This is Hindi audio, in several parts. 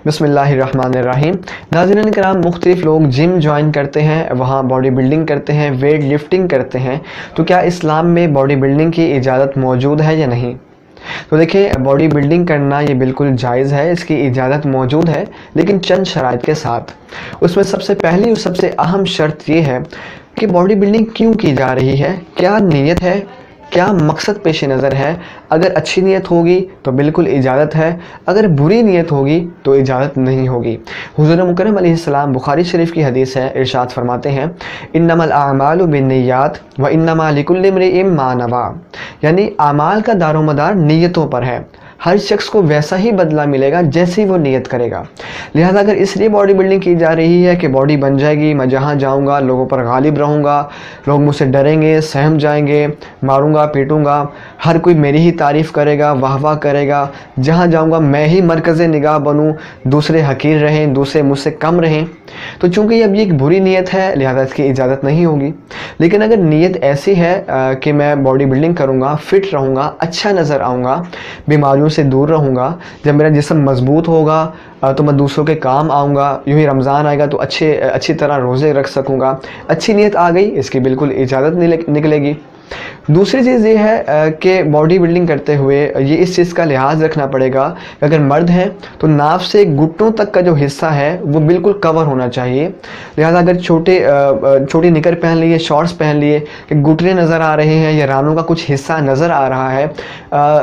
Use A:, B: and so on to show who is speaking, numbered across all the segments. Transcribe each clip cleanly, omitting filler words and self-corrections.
A: बिस्मिल्लाहिर्रहमानिर्रहीम। नाज़रीन किराम, मुख्तलिफ लोग जिम ज्वाइन करते हैं, वहाँ बॉडी बिल्डिंग करते हैं, वेट लिफ्टिंग करते हैं। तो क्या इस्लाम में बॉडी बिल्डिंग की इजाज़त मौजूद है या नहीं? तो देखिए, बॉडी बिल्डिंग करना ये बिल्कुल जायज़ है, इसकी इजाज़त मौजूद है, लेकिन चंद शराइत के साथ। उसमें सबसे पहली और सबसे अहम शर्त ये है कि बॉडी बिल्डिंग क्यों की जा रही है, क्या नीयत है, क्या मकसद पेश नज़र है। अगर अच्छी नीयत होगी तो बिल्कुल इजाज़त है, अगर बुरी नीयत होगी तो इजाज़त नहीं होगी। हुज़ूर मुकर्रम अलैहिस्सलाम बुखारी शरीफ की हदीस है, इरशाद फरमाते हैं, इन्नमल आमालु बिन्नियात व इन्नमा लिकुल्लि इम्रिइन मा नवा। यानी आमाल का दारोमदार नीयतों पर है, हर शख्स को वैसा ही बदला मिलेगा जैसे वो नियत करेगा। लिहाजा अगर इसलिए बॉडी बिल्डिंग की जा रही है कि बॉडी बन जाएगी, मैं जहाँ जाऊँगा लोगों पर गालिब रहूँगा, लोग मुझसे डरेंगे, सहम जाएंगे, मारूँगा पीटूँगा, हर कोई मेरी ही तारीफ़ करेगा, वाह वाह करेगा, जहाँ जाऊँगा मैं ही मरकज़ निगाह बनूँ, दूसरे हकीर रहें, दूसरे मुझसे कम रहें। तो चूँकि अब ये एक बुरी नीयत है, लिहाजा इसकी इजाज़त नहीं होगी। लेकिन अगर नीयत ऐसी है कि मैं बॉडी बिल्डिंग करूँगा, फिट रहूँगा, अच्छा नज़र आऊँगा, बीमारियों से दूर रहूँगा, जब मेरा जिस्म मजबूत होगा तो मैं दूसरों के काम आऊँगा, यूँ ही रमज़ान आएगा तो अच्छी तरह रोज़े रख सकूँगा, अच्छी नीयत आ गई, इसकी बिल्कुल इजाज़त निकलेगी। दूसरी चीज़ ये है कि बॉडी बिल्डिंग करते हुए ये इस चीज़ का लिहाज रखना पड़ेगा कि अगर मर्द हैं तो नाफ से घुटनों तक का जो हिस्सा है वो बिल्कुल कवर होना चाहिए। लिहाजा अगर छोटी निकर पहन लिए, शॉर्ट्स पहन लिए कि घुटने नज़र आ रहे हैं या रानों का कुछ हिस्सा नज़र आ रहा है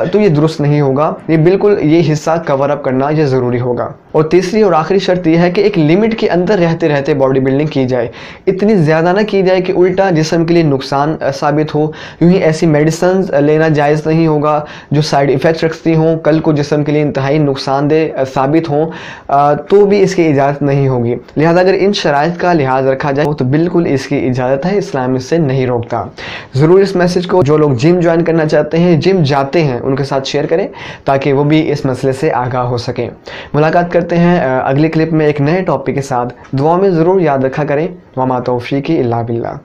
A: तो ये दुरुस्त नहीं होगा। ये बिल्कुल ये हिस्सा कवर अप करना ये ज़रूरी होगा। और तीसरी और आखिरी शर्त यह है कि एक लिमिट के अंदर रहते रहते बॉडी बिल्डिंग की जाए, इतनी ज़्यादा ना की जाए कि उल्टा जिस्म के लिए नुकसान साबित हो। यूँ ही ऐसी मेडिसिन लेना जायज़ नहीं होगा जो साइड इफ़ेक्ट्स रखती हों, कल को जिस्म के लिए इंतहाई नुकसानदेह साबित हों, तो भी इसकी इजाज़त नहीं होगी। लिहाजा अगर इन शराइत का लिहाज रखा जाए तो बिल्कुल इसकी इजाज़त है, इस्लाम इससे नहीं रोकता। ज़रूर इस मैसेज को जो लोग जिम ज्वाइन करना चाहते हैं, जिम जाते हैं, उनके साथ शेयर करें ताकि वो भी इस मसले से आगाह हो सकें। मुलाकात करते हैं अगली क्लिप में एक नए टॉपिक के साथ। दुआ में ज़रूर याद रखा करें। वमा तौफ़ीक़ी इल्ला बिल्लाह।